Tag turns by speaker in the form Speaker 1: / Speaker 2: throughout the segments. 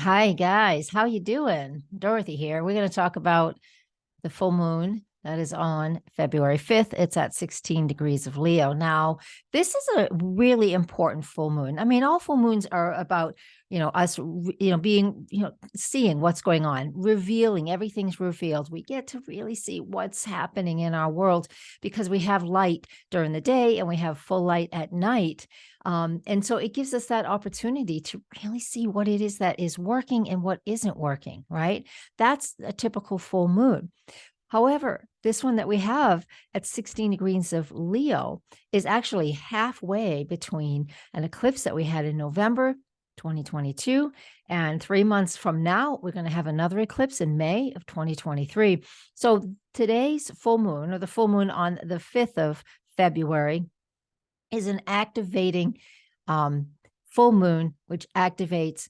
Speaker 1: Hi guys, how you doing? Dorothy here. We're going to talk about the full moon that is on February 5th. It's at 16 degrees of Leo. Now, this is a really important full moon. I mean, all full moons are about, us, being, seeing what's going on, revealing, everything's revealed. We get to really see what's happening in our world because we have light during the day and we have full light at night. And so it gives us that opportunity to really see what it is that is working and what isn't working, right? That's a typical full moon. However, this one that we have at 16 degrees of Leo is actually halfway between an eclipse that we had in November 2022. And 3 months from now, we're going to have another eclipse in May of 2023. So today's full moon, or the full moon on the 5th of February, is an activating full moon, which activates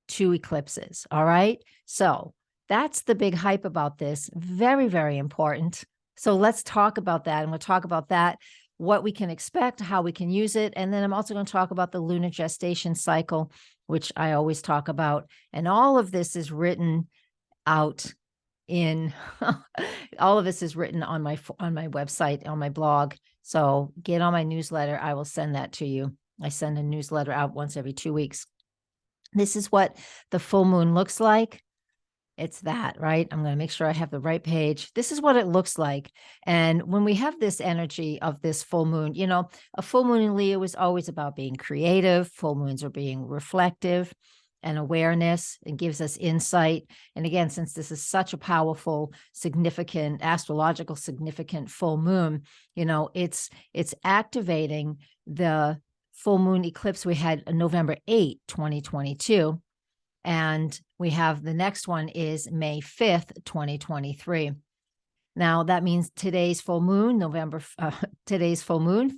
Speaker 1: two eclipses. All right. So that's the big hype about this. Very, very important. So let's talk about that. And we'll talk about that, what we can expect, how we can use it. And then I'm also going to talk about the lunar gestation cycle, which I always talk about. And all of this is written out in all of this is written on my website, on my blog. So get on my newsletter. I will send that to you. I send a newsletter out once every 2 weeks. This is what the full moon looks like. It's that, right? I'm going to make sure I have the right page. This is what it looks like. And when we have this energy of this full moon, a full moon in Leo is always about being creative. Full moons are being reflective and awareness. It gives us insight. And again, since this is such a powerful, significant, astrological significant full moon, it's activating the full moon eclipse we had November 8, 2022. And we have the next one is May 5th, 2023. Now that means today's full moon,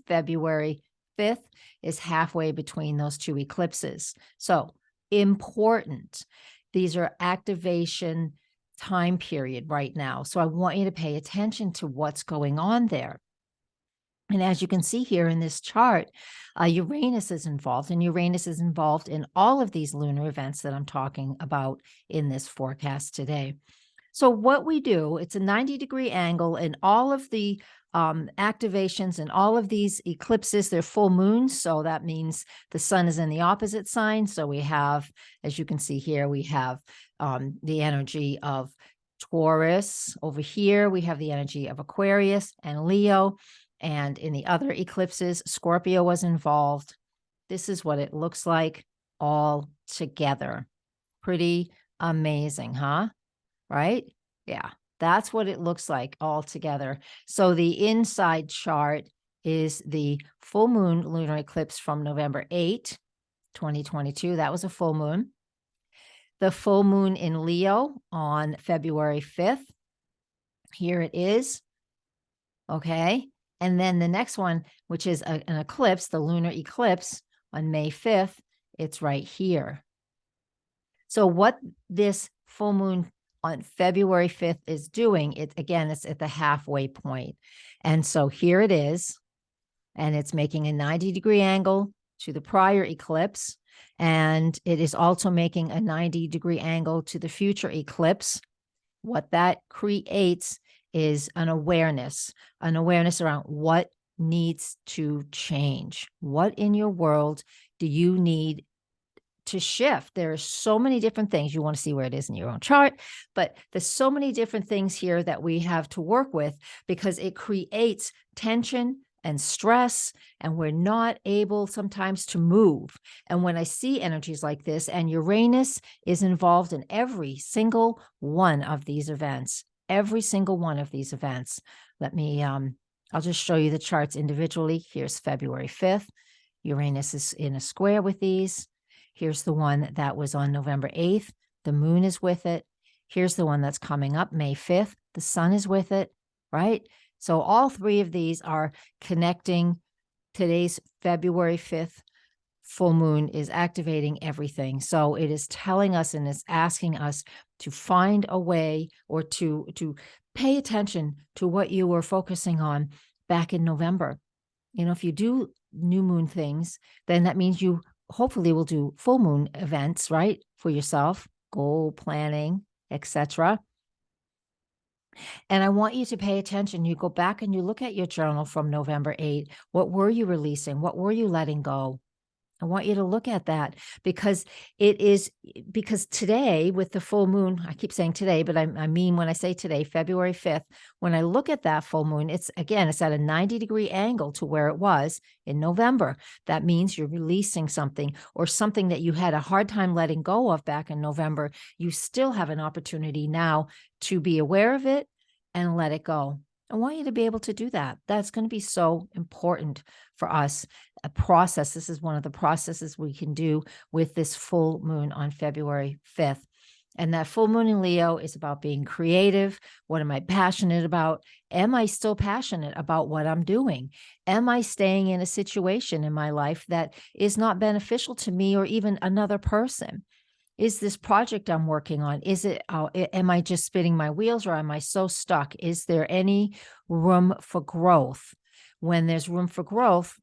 Speaker 1: February 5th, is halfway between those two eclipses. So important. These are activation time period right now. So I want you to pay attention to what's going on there. And as you can see here in this chart, Uranus is involved, and Uranus is involved in all of these lunar events that I'm talking about in this forecast today. So what we do, it's a 90-degree angle, and all of the activations and all of these eclipses, they're full moons. So that means the sun is in the opposite sign. So we have, as you can see here, we have the energy of Taurus. Over here, we have the energy of Aquarius and Leo. And in the other eclipses, Scorpio was involved. This is what it looks like all together. Pretty amazing, huh? Right? Yeah, that's what it looks like all together. So the inside chart is the full moon lunar eclipse from November 8, 2022. That was a full moon. The full moon in Leo on February 5th. Here it is. Okay. And then the next one, which is an eclipse, the lunar eclipse on May 5th, it's right here. So what this full moon on February 5th is doing, it's at the halfway point. And so here it is, and it's making a 90-degree angle to the prior eclipse. And it is also making a 90-degree angle to the future eclipse. What that creates is an awareness around what needs to change. What in your world do you need to shift? There are so many different things. You want to see where it is in your own chart, but there's so many different things here that we have to work with because it creates tension and stress, and we're not able sometimes to move. And when I see energies like this, and Uranus is involved in every single one of these events, let me, I'll just show you the charts individually. Here's February 5th. Uranus is in a square with these. Here's the one that was on November 8th. The moon is with it. Here's the one that's coming up May 5th. The sun is with it, right? So all three of these are connecting. Today's February 5th full moon is activating everything. So it is telling us and it's asking us to find a way or to pay attention to what you were focusing on back in November. If you do new moon things, then that means you hopefully we'll do full moon events, right? For yourself, goal planning, etc. And I want you to pay attention. You go back and you look at your journal from November 8. What were you releasing? What were you letting go? I want you to look at that because because today with the full moon, I keep saying today, but I mean, when I say today, February 5th, when I look at that full moon, it's at a 90-degree angle to where it was in November. That means you're releasing something, or something that you had a hard time letting go of back in November. You still have an opportunity now to be aware of it and let it go. I want you to be able to do that. That's going to be so important for us. A process. This is one of the processes we can do with this full moon on February 5th. And that full moon in Leo is about being creative. What am I passionate about? Am I still passionate about what I'm doing? Am I staying in a situation in my life that is not beneficial to me or even another person? Is this project I'm working on, am I just spinning my wheels, or am I so stuck? Is there any room for growth? When there's room for growth,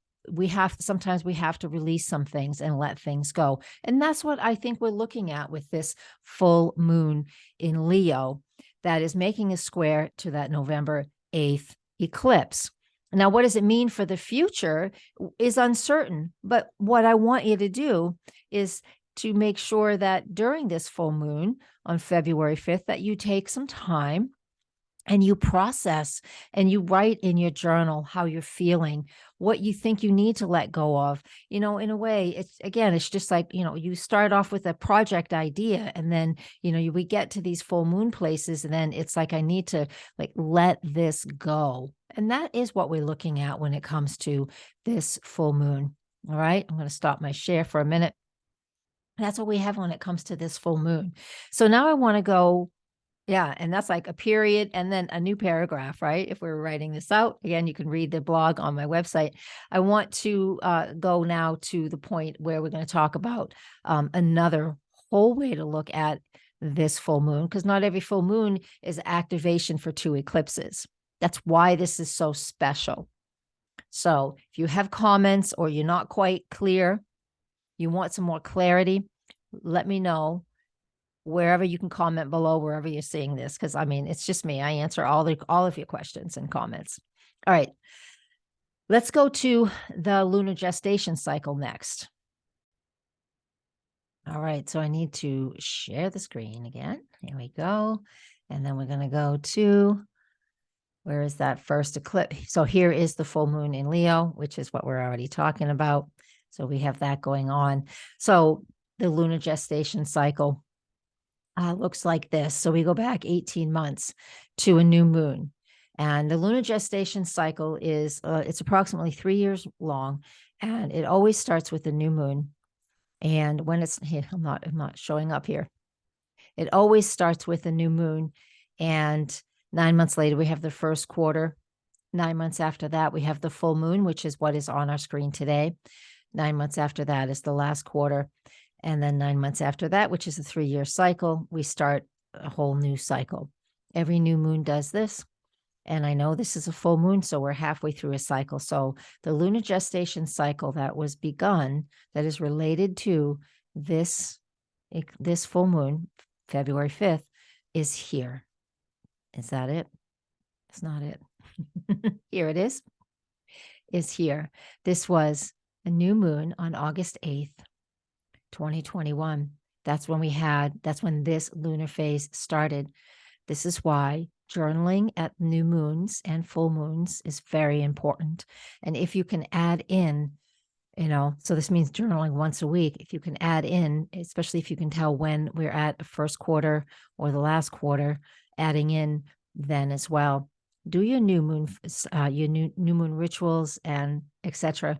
Speaker 1: sometimes we have to release some things and let things go. And that's what I think we're looking at with this full moon in Leo that is making a square to that November 8th eclipse. Now, what does it mean for the future is uncertain. But what I want you to do is to make sure that during this full moon on February 5th, that you take some time and you process and you write in your journal how you're feeling, what you think you need to let go of. In a way, it's just like, you start off with a project idea, and then, we get to these full moon places, and then it's like, I need to let this go. And that is what we're looking at when it comes to this full moon. All right. I'm going to stop my share for a minute. That's what we have when it comes to this full moon. So now I want to go, and that's like a period and then a new paragraph, right? If we're writing this out, again, you can read the blog on my website. I want to go now to the point where we're going to talk about another whole way to look at this full moon, because not every full moon is activation for 2 eclipses. That's why this is so special. So if you have comments or you're not quite clear, you want some more clarity, let me know wherever you can comment below, wherever you're seeing this, because it's just me. I answer all of your questions and comments. All right, let's go to the lunar gestation cycle next. All right, so I need to share the screen again. Here we go. And then we're going to go to, where is that first eclipse? So here is the full moon in Leo, which is what we're already talking about. So we have that going on. So the lunar gestation cycle looks like this. So we go back 18 months to a new moon. And the lunar gestation cycle is, it's approximately 3 years long. And it always starts with a new moon. And when it's here, I'm not showing up here. It always starts with a new moon. And 9 months later, we have the first quarter. 9 months after that, we have the full moon, which is what is on our screen today. 9 months after that is the last quarter. And then 9 months after that, which is a 3-year cycle, we start a whole new cycle. Every new moon does this. And I know this is a full moon, so we're halfway through a cycle. So the lunar gestation cycle that was begun, that is related to this full moon, February 5th, is here. Is that it? It's not it. Here it is here. This was a new moon on August 8th, 2021. That's when this lunar phase started. This is why journaling at new moons and full moons is very important. And if you can add in, so this means journaling once a week. If you can add in, especially if you can tell when we're at the first quarter or the last quarter, adding in then as well. Do your new moon, new moon rituals and etc.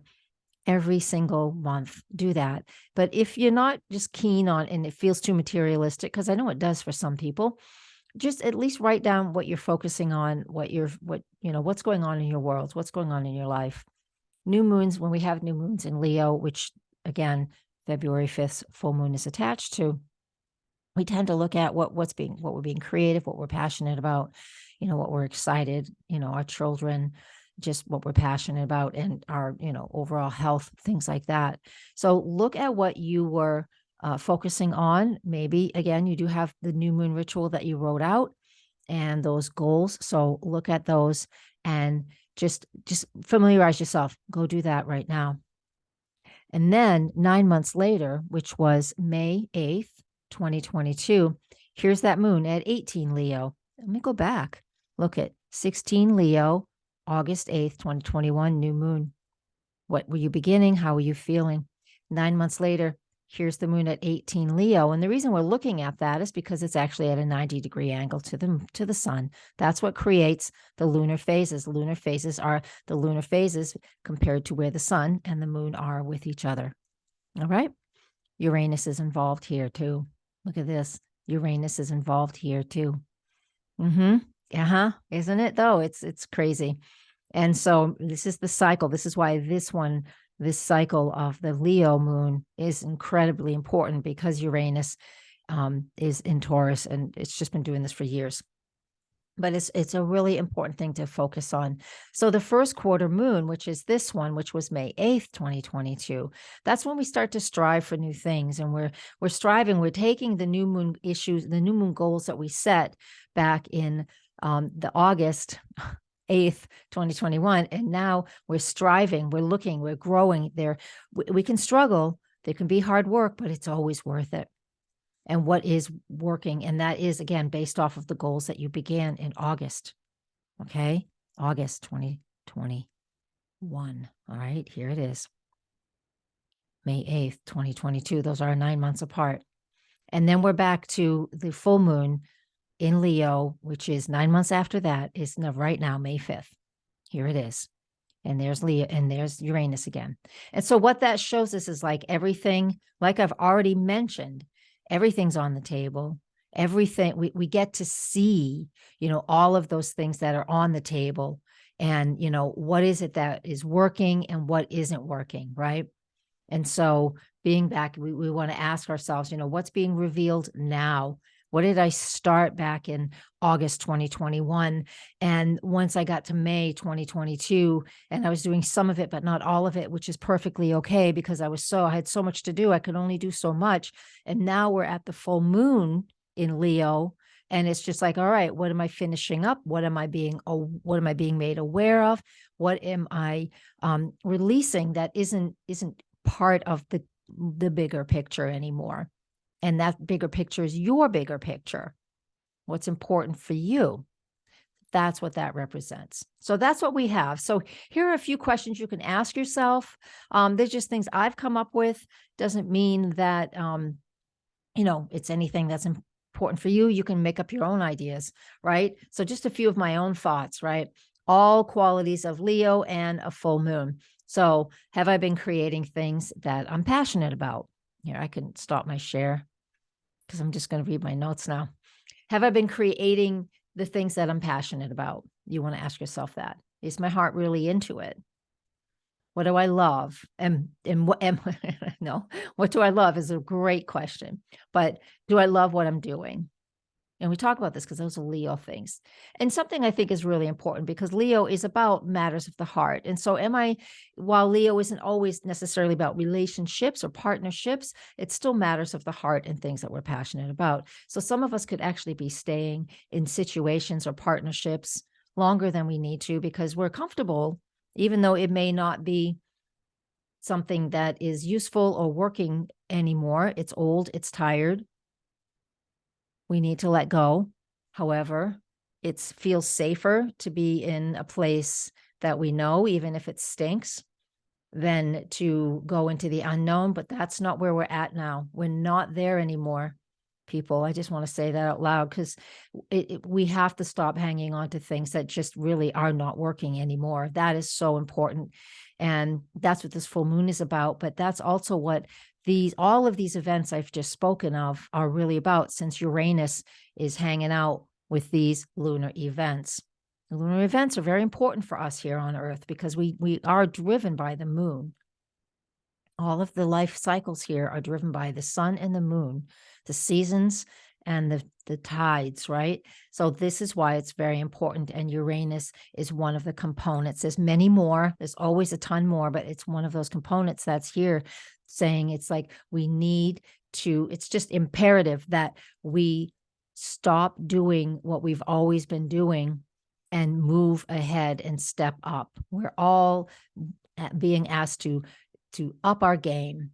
Speaker 1: every single month. Do that. But if you're not just keen on, and it feels too materialistic, because I know it does for some people, just at least write down what you're focusing on, what's going on in your world, what's going on in your life. New moons, when we have new moons in Leo, which again, February 5th full moon is attached to, we tend to look at what we're being creative, what we're passionate about, what we're excited, our children, just what we're passionate about and our, overall health, things like that. So look at what you were focusing on. Maybe again, you do have the new moon ritual that you wrote out and those goals. So look at those and just familiarize yourself. Go do that right now. And then 9 months later, which was May 8th, 2022, here's that moon at 18 Leo. Let me go back. Look at 16 Leo, August 8th, 2021, new moon. What were you beginning? How were you feeling? 9 months later, here's the moon at 18 Leo. And the reason we're looking at that is because it's actually at a 90-degree angle to the sun. That's what creates the lunar phases. Lunar phases are the lunar phases compared to where the sun and the moon are with each other. All right. Uranus is involved here too. Look at this. Uranus is involved here too. Isn't it though? It's crazy. And so this is the cycle. This is why this cycle of the Leo moon is incredibly important, because Uranus is in Taurus, and it's just been doing this for years. But it's a really important thing to focus on. So the first quarter moon, which is this one, which was May 8th, 2022, that's when we start to strive for new things. And we're striving, we're taking the new moon issues, the new moon goals that we set back in the August 8th, 2021. And now we're striving, we're looking, we're growing there. We can struggle. There can be hard work, but it's always worth it. And what is working. And that is, again, based off of the goals that you began in August. Okay. August 2021. All right. Here it is. May 8th, 2022. Those are 9 months apart. And then we're back to the full moon in Leo, which is 9 months after that, is right now, May 5th. Here it is. And there's Leo, and there's Uranus again. And so what that shows us is, like everything, like I've already mentioned, everything's on the table. Everything, we get to see, all of those things that are on the table, and, what is it that is working and what isn't working, right? And so being back, we want to ask ourselves, what's being revealed now? What did I start back in August 2021? And once I got to May 2022, and I was doing some of it, but not all of it, which is perfectly okay, because I had so much to do. I could only do so much. And now we're at the full moon in Leo. And it's just like, all right, what am I finishing up? What am I being made aware of? What am I releasing that isn't part of the bigger picture anymore? And that bigger picture is your bigger picture. What's important for you. That's what that represents. So that's what we have. So here are a few questions you can ask yourself. There's just things I've come up with. Doesn't mean that, it's anything that's important for you. You can make up your own ideas, right? So just a few of my own thoughts, right? All qualities of Leo and a full moon. So have I been creating things that I'm passionate about? Here, I can stop my share because I'm just going to read my notes now. Have I been creating the things that I'm passionate about? You want to ask yourself that. Is my heart really into it? What do I love? And what no, what do I love is a great question. But do I love what I'm doing? And we talk about this because those are Leo things. And something I think is really important, because Leo is about matters of the heart. And so while Leo isn't always necessarily about relationships or partnerships, it's still matters of the heart and things that we're passionate about. So some of us could actually be staying in situations or partnerships longer than we need to, because we're comfortable, even though it may not be something that is useful or working anymore. It's old, it's tired. We need to let go. However, it feels safer to be in a place that we know, even if it stinks, than to go into the unknown. But that's not where we're at now. We're not there anymore, people. I just want to say that out loud, because we have to stop hanging on to things that just really are not working anymore. That is so important. And that's what this full moon is about. But that's also what all of these events I've just spoken of are really about, since Uranus is hanging out with these lunar events. The lunar events are very important for us here on Earth, because we are driven by the moon. All of the life cycles here are driven by the sun and the moon, the seasons and the tides, right? So this is why it's very important. And Uranus is one of the components. There's many more. There's always a ton more, but it's one of those components that's here saying it's like we need to, it's just imperative that we stop doing what we've always been doing and move ahead and step up. We're all being asked to up our game,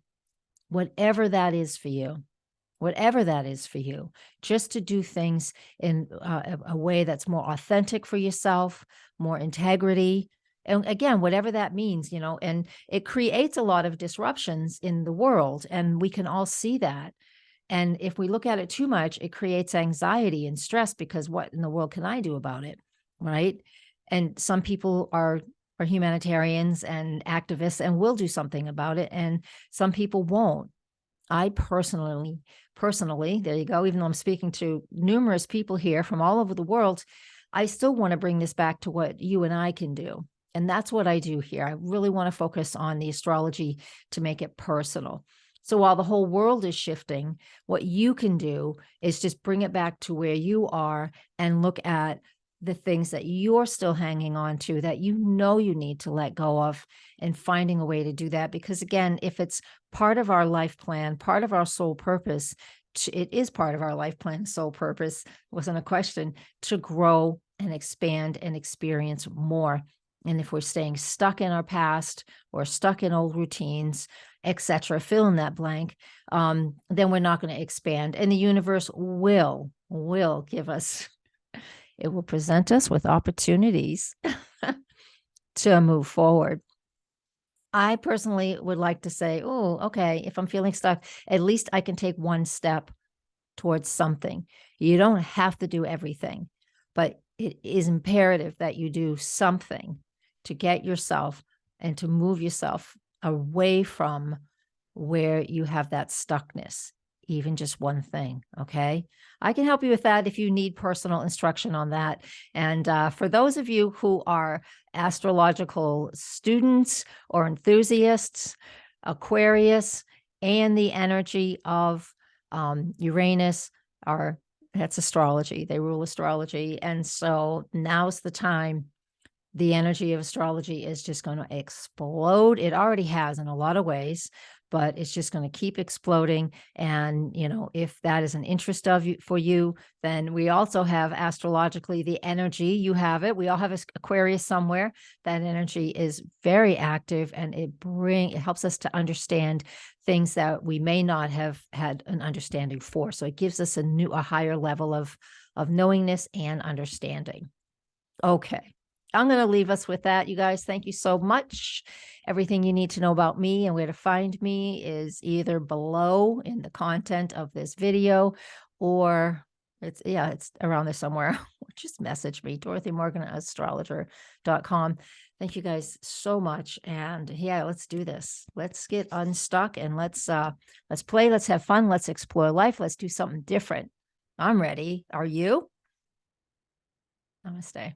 Speaker 1: whatever that is for you. Whatever that is for you, just to do things in a way that's more authentic for yourself, more integrity. And again, whatever that means, you know, and it creates a lot of disruptions in the world. And we can all see that. And if we look at it too much, it creates anxiety and stress because what in the world can I do about it? Right. And some people are humanitarians and activists and will do something about it. And some people won't. I personally, there you go, even though I'm speaking to numerous people here from all over the world, I still want to bring this back to what you and I can do. And that's what I do here. I really want to focus on the astrology to make it personal. So while the whole world is shifting, what you can do is just bring it back to where you are and look at the things that you're still hanging on to that you know you need to let go of, and finding a way to do that. Because again, if it's part of our life plan, part of our soul purpose, it is part of our life plan, soul purpose, wasn't a question, to grow and expand and experience more. And if we're staying stuck in our past or stuck in old routines, etc., fill in that blank, then we're not going to expand. And the universe will give us, it will present us with opportunities to move forward. I personally would like to say, oh, okay, if I'm feeling stuck, at least I can take one step towards something. You don't have to do everything, but it is imperative that you do something to get yourself and to move yourself away from where you have that stuckness, even just one thing. Okay. I can help you with that if you need personal instruction on that. And for those of you who are astrological students or enthusiasts, Aquarius and the energy of Uranus that's astrology. They rule astrology. And so now's the time. The energy of astrology is just going to explode. It already has in a lot of ways, but it's just going to keep exploding. And, you know, if that is an interest for you, then we also have astrologically the energy. You have it. We all have Aquarius somewhere. That energy is very active, and it helps us to understand things that we may not have had an understanding for. So it gives us a higher level of knowingness and understanding. Okay. I'm going to leave us with that, you guys. Thank you so much. Everything you need to know about me and where to find me is either below in the content of this video, or it's around there somewhere. Just message me, Dorothy Morgan at astrologer.com. Thank you guys so much. And yeah, let's do this. Let's get unstuck and let's play. Let's have fun. Let's explore life. Let's do something different. I'm ready. Are you? Namaste.